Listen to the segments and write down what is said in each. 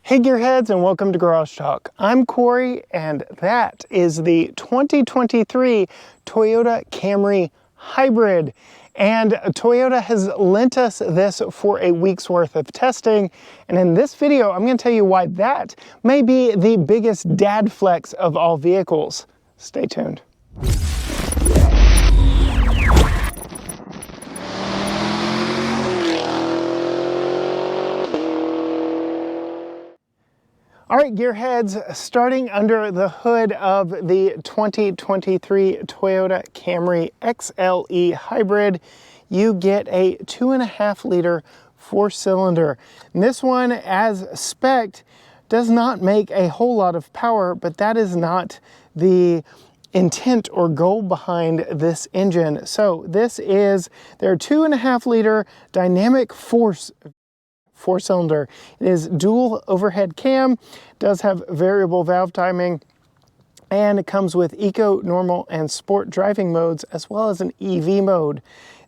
Hey Gearheads, and welcome to Garage Talk. I'm Corey, and that is the 2023 Toyota Camry Hybrid. And Toyota has lent us this for a week's worth of testing. And in this video, I'm going to tell you why that may be the biggest dad flex of all vehicles. Stay tuned. All right, Gearheads, starting under the hood of the 2023 Toyota Camry XLE Hybrid, you get a 2.5 liter 4-cylinder. And this one, as spec'd, does not make a whole lot of power, but that is not the intent or goal behind this engine. So this is their 2.5 liter dynamic force 4-cylinder. It is dual overhead cam, does have variable valve timing, and it comes with eco, normal, and sport driving modes, as well as an EV mode.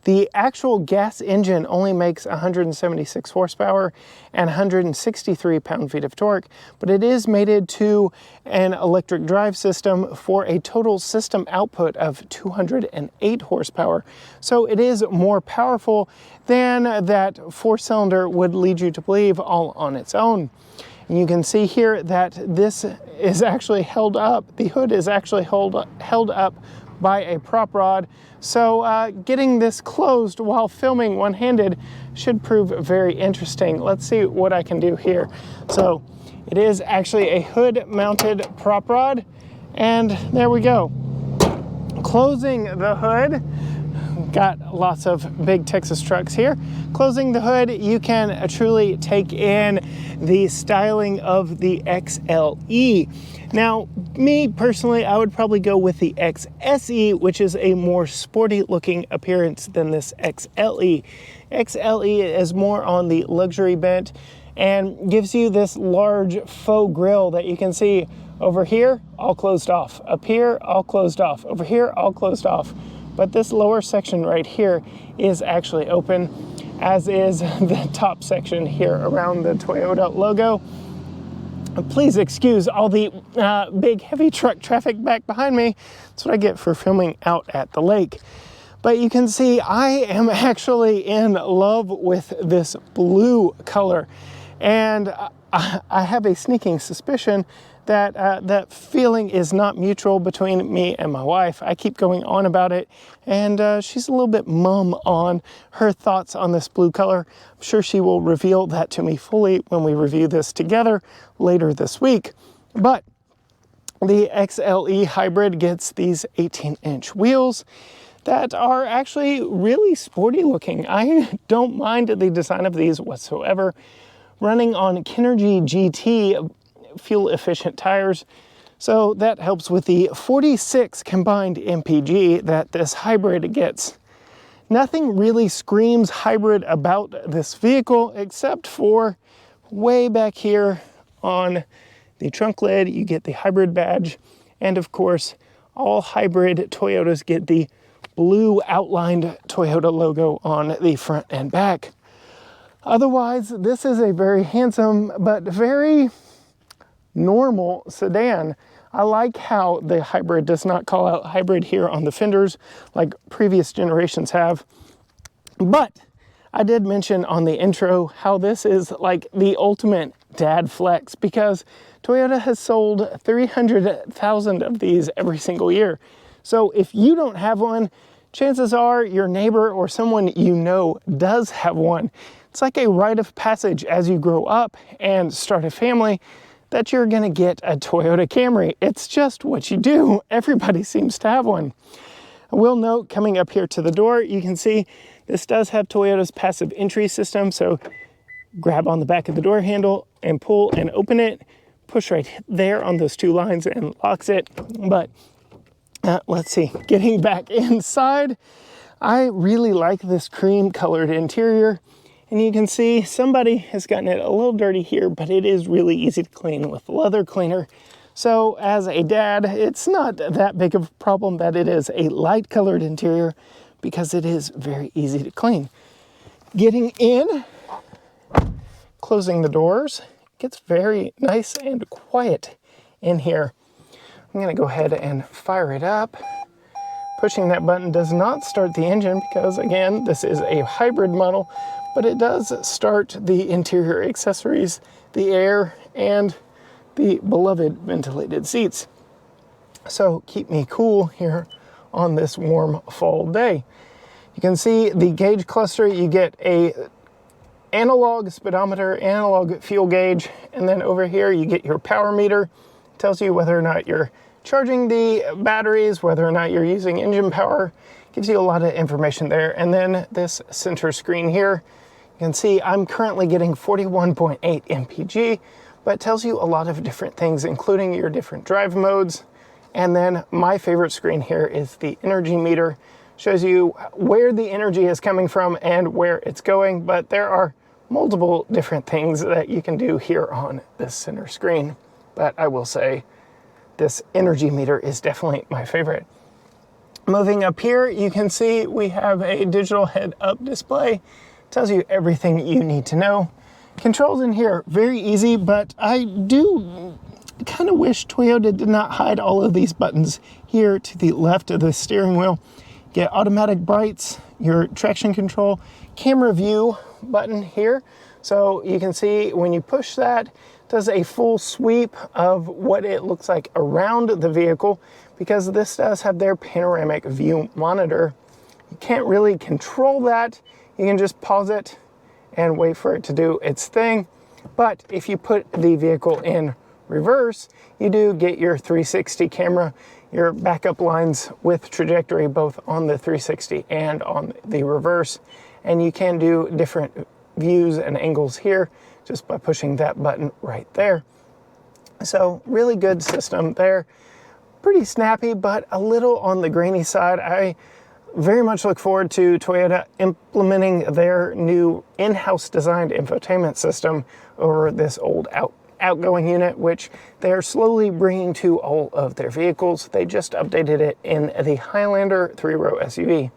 The actual gas engine only makes 176 horsepower and 163 pound-feet of torque, but it is mated to an electric drive system for a total system output of 208 horsepower. So it is more powerful than that 4-cylinder would lead you to believe all on its own. And you can see here that this is actually held up. The hood is actually held up by a prop rod. So getting this closed while filming one-handed should prove very interesting. Let's see what I can do here. So it is actually a hood-mounted prop rod, and there we go. Closing the hood, got lots of big Texas trucks here. Closing the hood, you can truly take in the styling of the XLE. Now, me personally, I would probably go with the XSE, which is a more sporty looking appearance than this XLE. XLE is more on the luxury bent and gives you this large faux grille that you can see over here, all closed off. Up here, all closed off. Over here, all closed off. But this lower section right here is actually open, as is the top section here around the Toyota logo. Please excuse all the big heavy truck traffic back behind me. That's what I get for filming out at the lake. But you can see I am actually in love with this blue color. And I have a sneaking suspicion that that feeling is not mutual between me and my wife. I keep going on about it, and she's a little bit mum on her thoughts on this blue color. I'm sure she will reveal that to me fully when we review this together later this week. But the XLE Hybrid gets these 18-inch wheels that are actually really sporty looking. I don't mind the design of these whatsoever. Running on Kinergy GT fuel efficient tires, so that helps with the 46 combined MPG that this hybrid gets. Nothing really screams hybrid about this vehicle except for way back here on the trunk lid you get the hybrid badge, and of course all hybrid Toyotas get the blue outlined Toyota logo on the front and back. Otherwise, this is a very handsome but very normal sedan. I like how the hybrid does not call out hybrid here on the fenders like previous generations have. But I did mention on the intro how this is like the ultimate dad flex, because Toyota has sold 300,000 of these every single year. So if you don't have one, chances are your neighbor or someone you know does have one. It's like a rite of passage as you grow up and start a family that you're gonna get a Toyota Camry. It's just what you do. Everybody seems to have one. I will note, coming up here to the door, you can see this does have Toyota's passive entry system, so grab on the back of the door handle and pull and open it, push right there on those two lines and locks it. But let's see, getting back inside, I really like this cream colored interior. And you can see somebody has gotten it a little dirty here, but it is really easy to clean with the leather cleaner. So as a dad, it's not that big of a problem that it is a light colored interior, because it is very easy to clean. Getting in, closing the doors, gets very nice and quiet in here. I'm gonna go ahead and fire it up. Pushing that button does not start the engine because, again, this is a hybrid model, but it does start the interior accessories, the air, and the beloved ventilated seats. So keep me cool here on this warm fall day. You can see the gauge cluster. You get a analog speedometer, analog fuel gauge, and then over here you get your power meter. It tells you whether or not you're charging the batteries, whether or not you're using engine power. Gives you a lot of information there. And then this center screen here, you can see I'm currently getting 41.8 mpg, but it tells you a lot of different things, including your different drive modes. And then my favorite screen here is the energy meter. Shows you where the energy is coming from and where it's going, but there are multiple different things that you can do here on this center screen. But I will say, this energy meter is definitely my favorite. Moving up here, you can see we have a digital head-up display. Tells you everything you need to know. Controls in here, very easy, but I do kind of wish Toyota did not hide all of these buttons here to the left of the steering wheel. Get automatic brights, your traction control, camera view button here. So you can see when you push that, does a full sweep of what it looks like around the vehicle, because this does have their panoramic view monitor. You can't really control that. You can just pause it and wait for it to do its thing. But if you put the vehicle in reverse, you do get your 360 camera, your backup lines with trajectory both on the 360 and on the reverse. And you can do different views and angles here just by pushing that button right there. So really good system there. Pretty snappy, but a little on the grainy side. I very much look forward to Toyota implementing their new in-house designed infotainment system over this old outgoing unit, which they're slowly bringing to all of their vehicles. They just updated it in the Highlander 3-row SUV.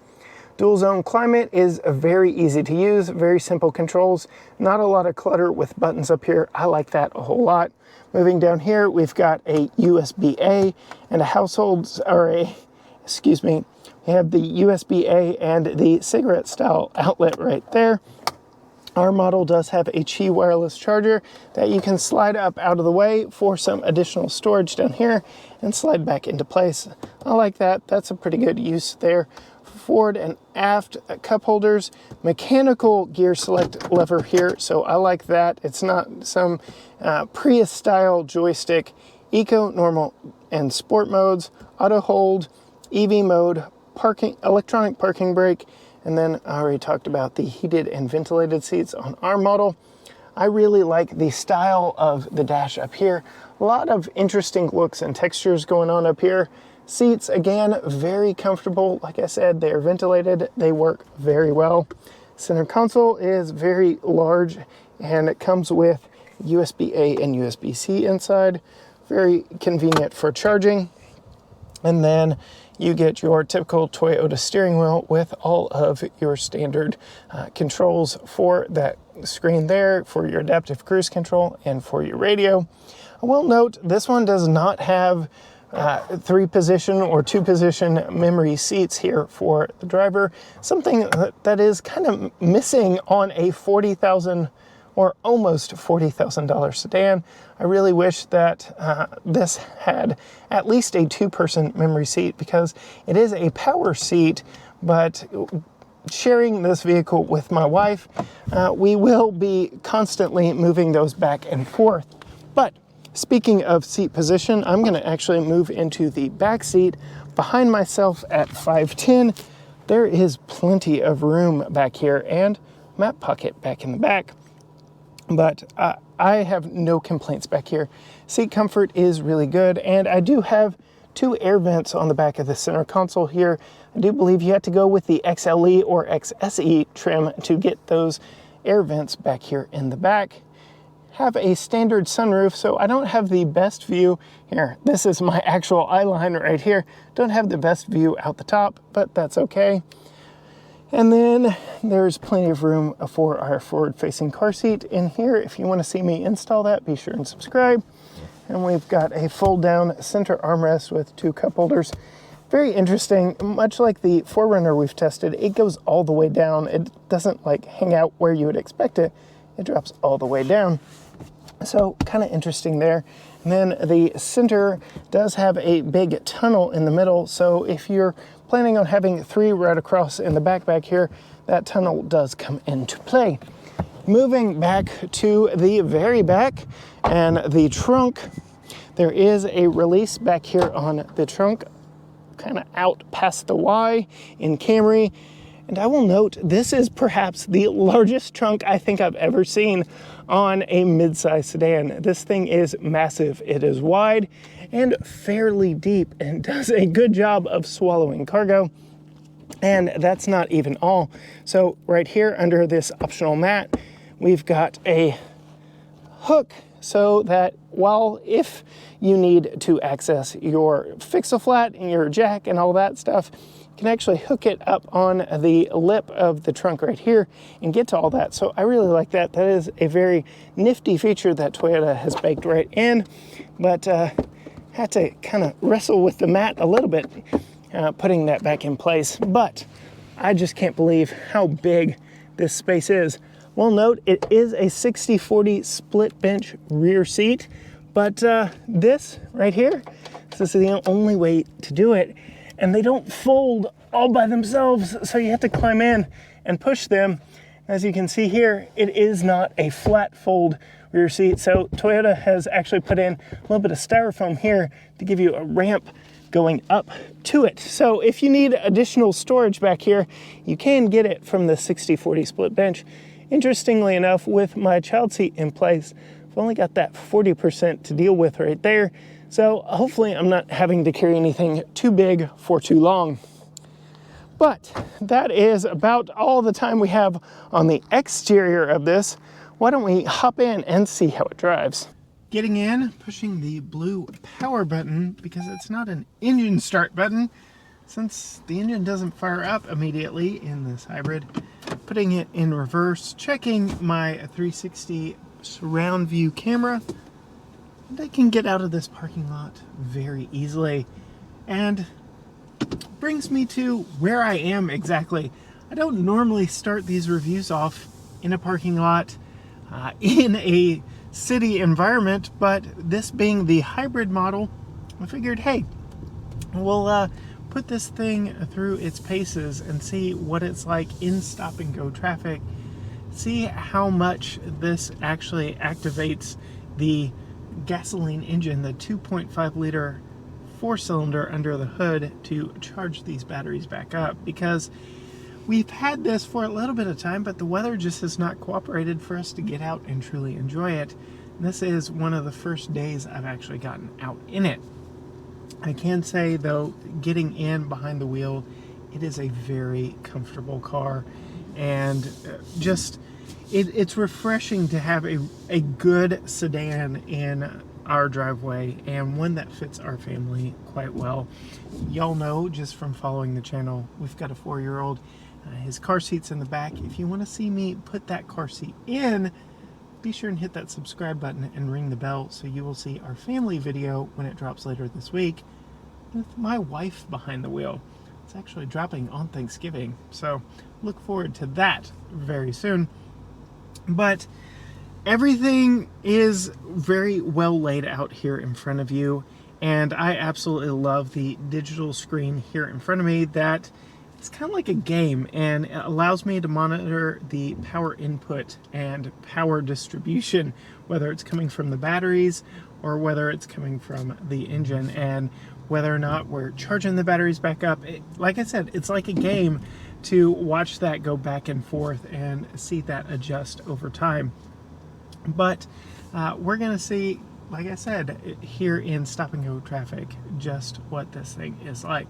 Dual zone climate is very easy to use, very simple controls, not a lot of clutter with buttons up here. I like that a whole lot. Moving down here, we've got a USB-A and a we have the USB-A and the cigarette style outlet right there. Our model does have a Qi wireless charger that you can slide up out of the way for some additional storage down here and slide back into place. I like that. That's a pretty good use there. Forward and aft cup holders, mechanical gear select lever here, so I like that. It's not some Prius style joystick. Eco, normal, and sport modes, auto hold, EV mode, parking, electronic parking brake, and then I already talked about the heated and ventilated seats on our model. I really like the style of the dash up here. A lot of interesting looks and textures going on up here. Seats, again, very comfortable. Like I said, they are ventilated. They work very well. Center console is very large, and it comes with USB-A and USB-C inside. Very convenient for charging. And then you get your typical Toyota steering wheel with all of your standard controls for that screen there, for your adaptive cruise control, and for your radio. I will note this one does not have 3-position or 2-position memory seats here for the driver. Something that is kind of missing on a $40,000 or almost $40,000 sedan. I really wish that this had at least a 2-person memory seat, because it is a power seat, but sharing this vehicle with my wife, we will be constantly moving those back and forth. But speaking of seat position, I'm going to actually move into the back seat behind myself at 5'10". There is plenty of room back here and map pocket back in the back. But I have no complaints back here. Seat comfort is really good, and I do have 2 air vents on the back of the center console here. I do believe you have to go with the XLE or XSE trim to get those air vents back here in the back. Have a standard sunroof, so I don't have the best view here. This is my actual eye line right here. Don't have the best view out the top, but that's okay. And then there's plenty of room for our forward-facing car seat in here. If you want to see me install that, be sure and subscribe. And we've got a fold-down center armrest with 2 cup holders. Very interesting. Much like the 4Runner we've tested, it goes all the way down. It doesn't like hang out where you would expect it. It drops all the way down. So kind of interesting there. And then the center does have a big tunnel in the middle. So if you're planning on having 3 right across in the back here, that tunnel does come into play. Moving back to the very back and the trunk, there is a release back here on the trunk, kind of out past the Y in Camry. And I will note, this is perhaps the largest trunk I think I've ever seen on a midsize sedan. This thing is massive. It is wide and fairly deep and does a good job of swallowing cargo. And that's not even all. So right here under this optional mat, we've got a hook so that if you need to access your fix-a-flat and your jack and all that stuff, you can actually hook it up on the lip of the trunk right here and get to all that. So I really like that. That is a very nifty feature that Toyota has baked right in, but had to kind of wrestle with the mat a little bit, putting that back in place. But I just can't believe how big this space is. Well, note, it is a 60/40 split bench rear seat, but this right here, this is the only way to do it. And they don't fold all by themselves, so you have to climb in and push them. As you can see here, it is not a flat fold rear seat, so Toyota has actually put in a little bit of styrofoam here to give you a ramp going up to it. So if you need additional storage back here, you can get it from the 60/40 split bench. Interestingly enough, with my child seat in place, I've only got that 40% to deal with right there. So hopefully I'm not having to carry anything too big for too long. But that is about all the time we have on the exterior of this. Why don't we hop in and see how it drives? Getting in, pushing the blue power button because it's not an engine start button, since the engine doesn't fire up immediately in this hybrid. Putting it in reverse, checking my 360 surround view camera. And I can get out of this parking lot very easily. And brings me to where I am exactly. I don't normally start these reviews off in a parking lot in a city environment, but this being the hybrid model, I figured, hey, we'll put this thing through its paces and see what it's like in stop and go traffic. See how much this actually activates the gasoline engine, the 2.5 liter 4-cylinder under the hood, to charge these batteries back up, because we've had this for a little bit of time, but the weather just has not cooperated for us to get out and truly enjoy it. And this is one of the first days I've actually gotten out in it. I can say though, getting in behind the wheel, it is a very comfortable car, and just it's refreshing to have a good sedan in our driveway, and one that fits our family quite well. Y'all know just from following the channel, we've got a 4-year-old. His car seat's in the back. If you want to see me put that car seat in, be sure and hit that subscribe button and ring the bell so you will see our family video when it drops later this week with my wife behind the wheel. It's actually dropping on Thanksgiving, so look forward to that very soon. But everything is very well laid out here in front of you, and I absolutely love the digital screen here in front of me that it's kind of like a game, and it allows me to monitor the power input and power distribution, whether it's coming from the batteries or whether it's coming from the engine, and whether or not we're charging the batteries back up. Like I said, it's like a game to watch that go back and forth and see that adjust over time. But we're going to see, like I said, here in stop and go traffic, just what this thing is like.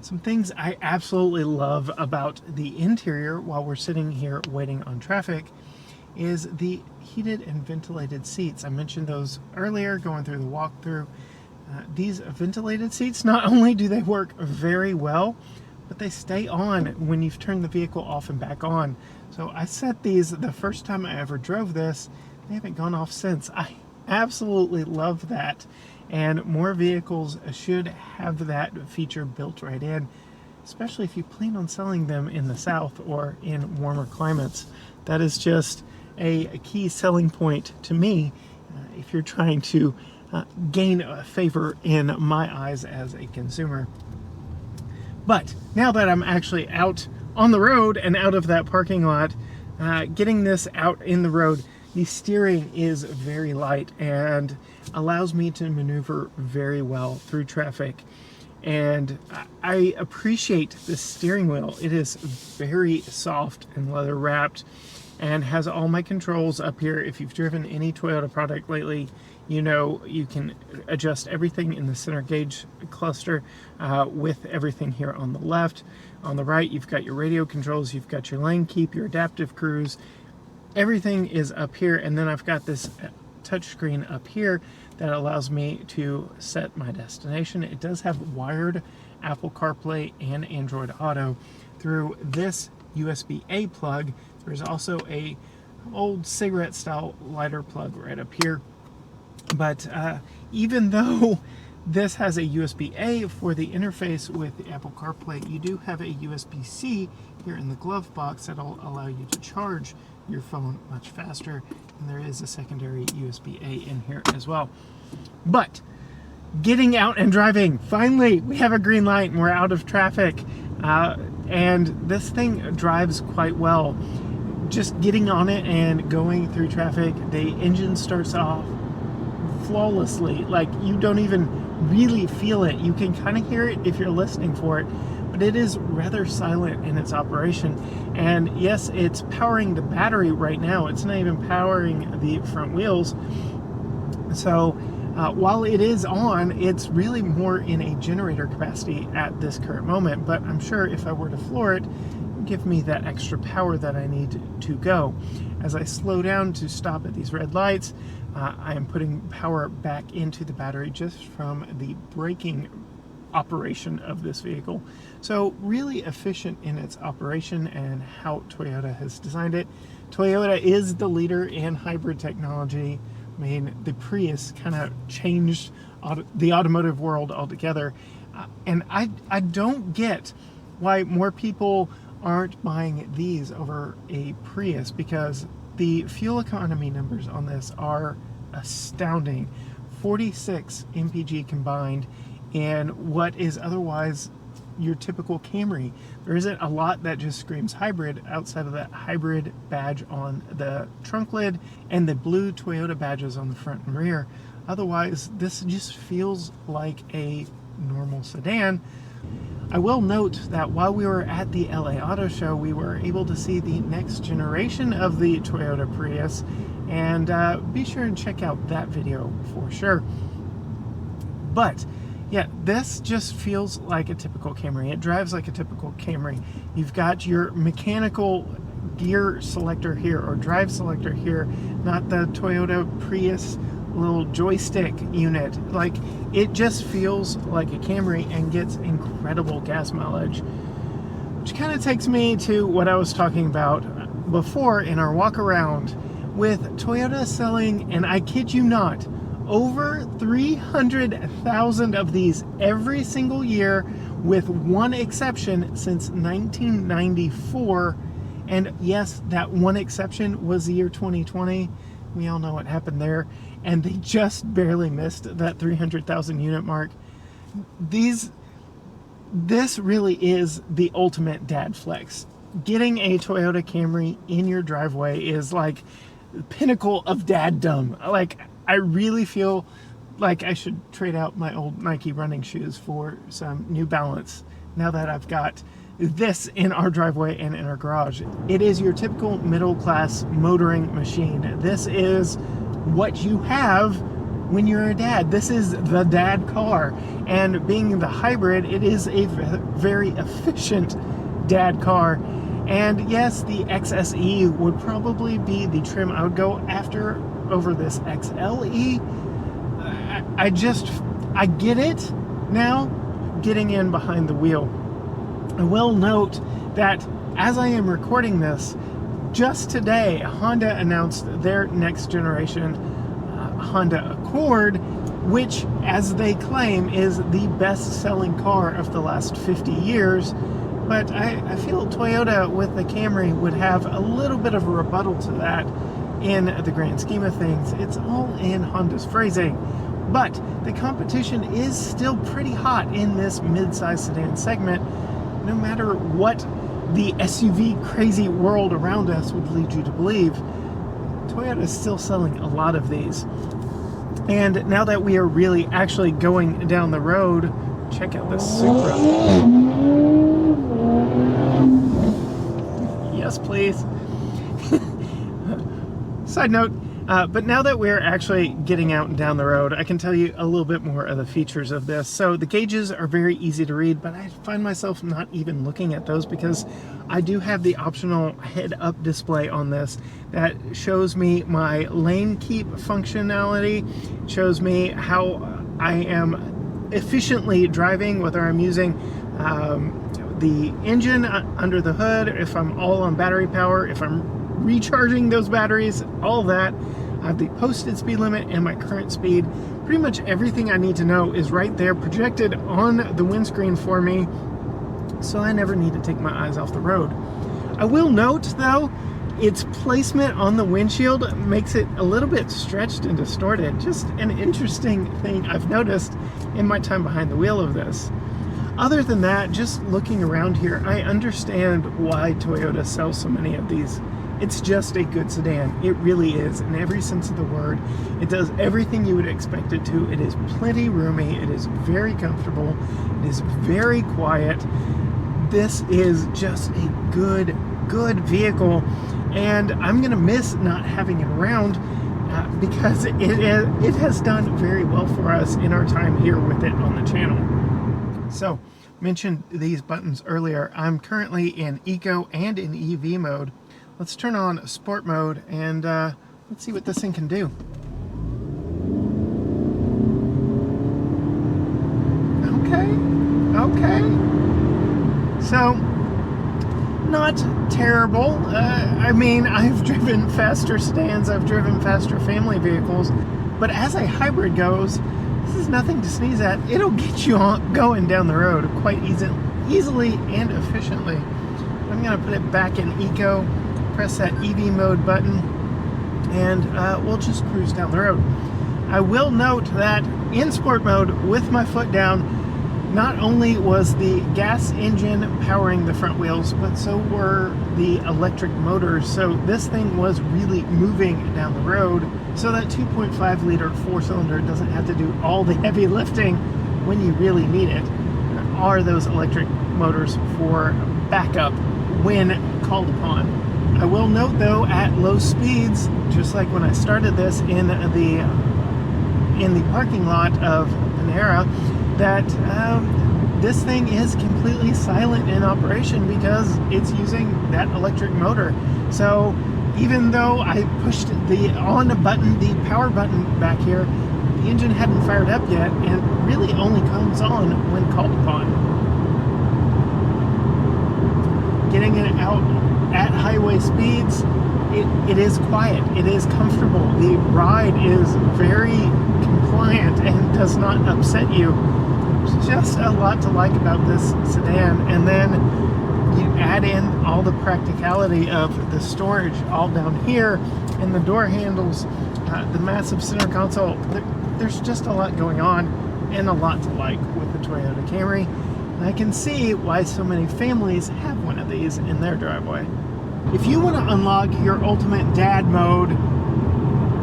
Some things I absolutely love about the interior while we're sitting here waiting on traffic is the heated and ventilated seats. I mentioned those earlier going through the walkthrough. These ventilated seats, not only do they work very well, but they stay on when you've turned the vehicle off and back on. So I set these the first time I ever drove this. They haven't gone off since. I absolutely love that. And more vehicles should have that feature built right in, especially if you plan on selling them in the South or in warmer climates. That is just a key selling point to me if you're trying to gain a favor in my eyes as a consumer. But now that I'm actually out on the road and out of that parking lot, getting this out in the road, the steering is very light and allows me to maneuver very well through traffic. And I appreciate the steering wheel. It is very soft and leather wrapped and has all my controls up here. If you've driven any Toyota product lately, you know you can adjust everything in the center gauge cluster with everything here on the left. On the right, you've got your radio controls, you've got your lane keep, your adaptive cruise. Everything is up here, and then I've got this touchscreen up here that allows me to set my destination. It does have wired Apple CarPlay and Android Auto through this USB-A plug. There's also a old cigarette style lighter plug right up here. But even though this has a USB-A for the interface with the Apple CarPlay, you do have a USB-C here in the glove box that'll allow you to charge your phone much faster, and there is a secondary USB-A in here as well. But getting out and driving, finally we have a green light and we're out of traffic, and this thing drives quite well. Just getting on it and going through traffic, the engine starts off flawlessly. Like, you don't even really feel it. You can kind of hear it if you're listening for it, but it is rather silent in its operation. And yes, it's powering the battery right now. It's not even powering the front wheels. So while it is on, it's really more in a generator capacity at this current moment, but I'm sure if I were to floor it, give me that extra power that I need to go. As I slow down to stop at these red lights, I am putting power back into the battery just from the braking operation of this vehicle. So really efficient in its operation and how Toyota has designed it. Toyota is the leader in hybrid technology. I mean, the Prius kind of changed the automotive world altogether. And I don't get why more people aren't buying these over a Prius, because the fuel economy numbers on this are astounding. 46 mpg combined in what is otherwise your typical Camry. There isn't a lot that just screams hybrid outside of that hybrid badge on the trunk lid and the blue Toyota badges on the front and rear. Otherwise, this just feels like a normal sedan. I will note that while we were at the LA Auto Show, we were able to see the next generation of the Toyota Prius, and be sure and check out that video for sure. But yeah, this just feels like a typical Camry. It drives like a typical Camry. You've got your mechanical gear selector here, or drive selector here, not the Toyota Prius little joystick unit. Like, it just feels like a Camry and gets incredible gas mileage, which kind of takes me to what I was talking about before in our walk around, with Toyota selling, and I kid you not, over 300,000 of these every single year, with one exception since 1994. And yes, that one exception was the year 2020. We all know what happened there, and they just barely missed that 300,000 unit mark. This really is the ultimate dad flex. Getting a Toyota Camry in your driveway is like the pinnacle of daddom. Like, I really feel like I should trade out my old Nike running shoes for some New Balance now that I've got this in our driveway and in our garage. It is your typical middle-class motoring machine. This is what you have when you're a dad. This is the dad car, and being the hybrid, it is a very efficient dad car. And yes, the XSE would probably be the trim I would go after over this XLE. I get it now, getting in behind the wheel. I will note that as I am recording this, just today, Honda announced their next generation Honda Accord, which, as they claim, is the best-selling car of the last 50 years. But I feel Toyota with the Camry would have a little bit of a rebuttal to that in the grand scheme of things. It's all in Honda's phrasing. But the competition is still pretty hot in this mid-size sedan segment, no matter what the SUV crazy world around us would lead you to believe. Toyota is still selling a lot of these. And now that we are really actually going down the road, check out this Supra. Yes, please. Side note, but now that we're actually getting out and down the road, I can tell you a little bit more of the features of this. So the gauges are very easy to read, but I find myself not even looking at those because I do have the optional head-up display on this that shows me my lane keep functionality, shows me how I am efficiently driving, whether I'm using the engine under the hood, if I'm all on battery power, if I'm recharging those batteries, all that. I have the posted speed limit and my current speed. Pretty much everything I need to know is right there projected on the windscreen for me, so I never need to take my eyes off the road. I will note though, its placement on the windshield makes it a little bit stretched and distorted. Just an interesting thing I've noticed in my time behind the wheel of this. Other than that, just looking around here, I understand why Toyota sells so many of these. It's just a good sedan. It really is, in every sense of the word. It does everything you would expect it to. It is plenty roomy. It is very comfortable. It is very quiet. This is just a good vehicle, and I'm gonna miss not having it around because it has done very well for us in our time here with it on the channel. So, mentioned these buttons earlier. I'm currently in Eco and in EV mode. Let's turn on Sport mode and let's see what this thing can do. Okay. So, not terrible. I mean, I've driven faster sedans, I've driven faster family vehicles, but as a hybrid goes, this is nothing to sneeze at. It'll get you going down the road quite easily and efficiently. I'm gonna put it back in Eco, press that EV mode button, and we'll just cruise down the road. I will note that in Sport mode, with my foot down, not only was the gas engine powering the front wheels, but so were the electric motors. So this thing was really moving down the road. So that 2.5 liter four-cylinder doesn't have to do all the heavy lifting when you really need it. There are those electric motors for backup when called upon. I will note though, at low speeds, just like when I started this in the parking lot of Panera, that this thing is completely silent in operation because it's using that electric motor. So even though I pushed the on button, the power button back here, the engine hadn't fired up yet, and it really only comes on when called upon. Getting it out at highway speeds, it is quiet, it is comfortable. The ride is very compliant and does not upset you. There's just a lot to like about this sedan, and then you add in all the practicality of the storage all down here, and the door handles, the massive center console. There's just a lot going on and a lot to like with the Toyota Camry. And I can see why so many families have one of these in their driveway. If you want to unlock your ultimate dad mode,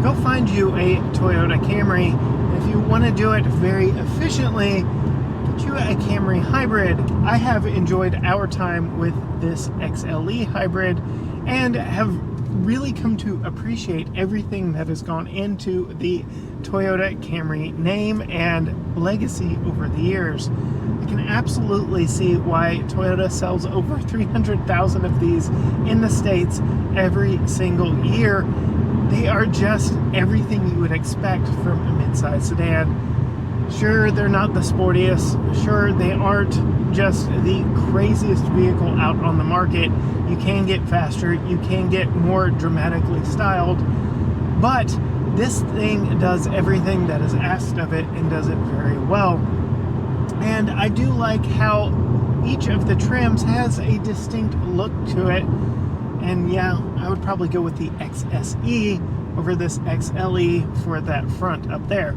go find you a Toyota Camry. If you want to do it very efficiently, get you a Camry Hybrid. I have enjoyed our time with this XLE Hybrid and have really come to appreciate everything that has gone into the Toyota Camry name and legacy over the years. I can absolutely see why Toyota sells over 300,000 of these in the States every single year. They are just everything you would expect from a midsize sedan. Sure, they're not the sportiest. Sure, they aren't just the craziest vehicle out on the market. You can get faster, you can get more dramatically styled, but this thing does everything that is asked of it and does it very well. And I do like how each of the trims has a distinct look to it. And yeah, I would probably go with the XSE over this XLE for that front up there.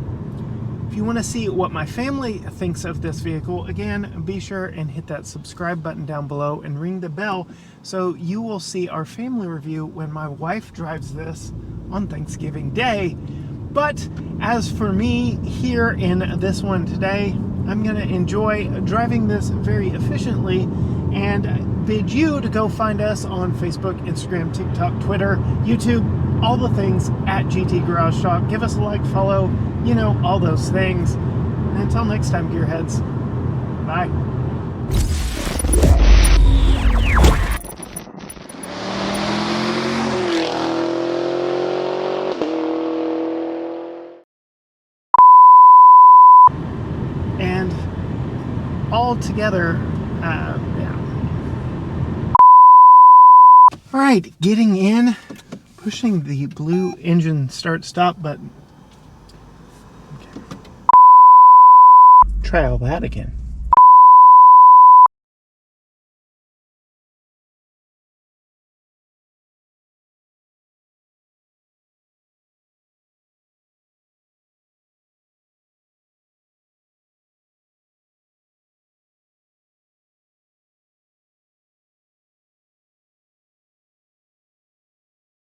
If you want to see what my family thinks of this vehicle, again, be sure and hit that subscribe button down below and ring the bell so you will see our family review when my wife drives this on Thanksgiving Day. But as for me here in this one today, I'm going to enjoy driving this very efficiently and bid you to go find us on Facebook, Instagram, TikTok, Twitter, YouTube, all the things at GT Garage Talk. Give us a like, follow, you know, all those things. And until next time, gearheads, bye. And all together, yeah. All right, getting in, pushing the blue engine start-stop button. Okay. Try all that again.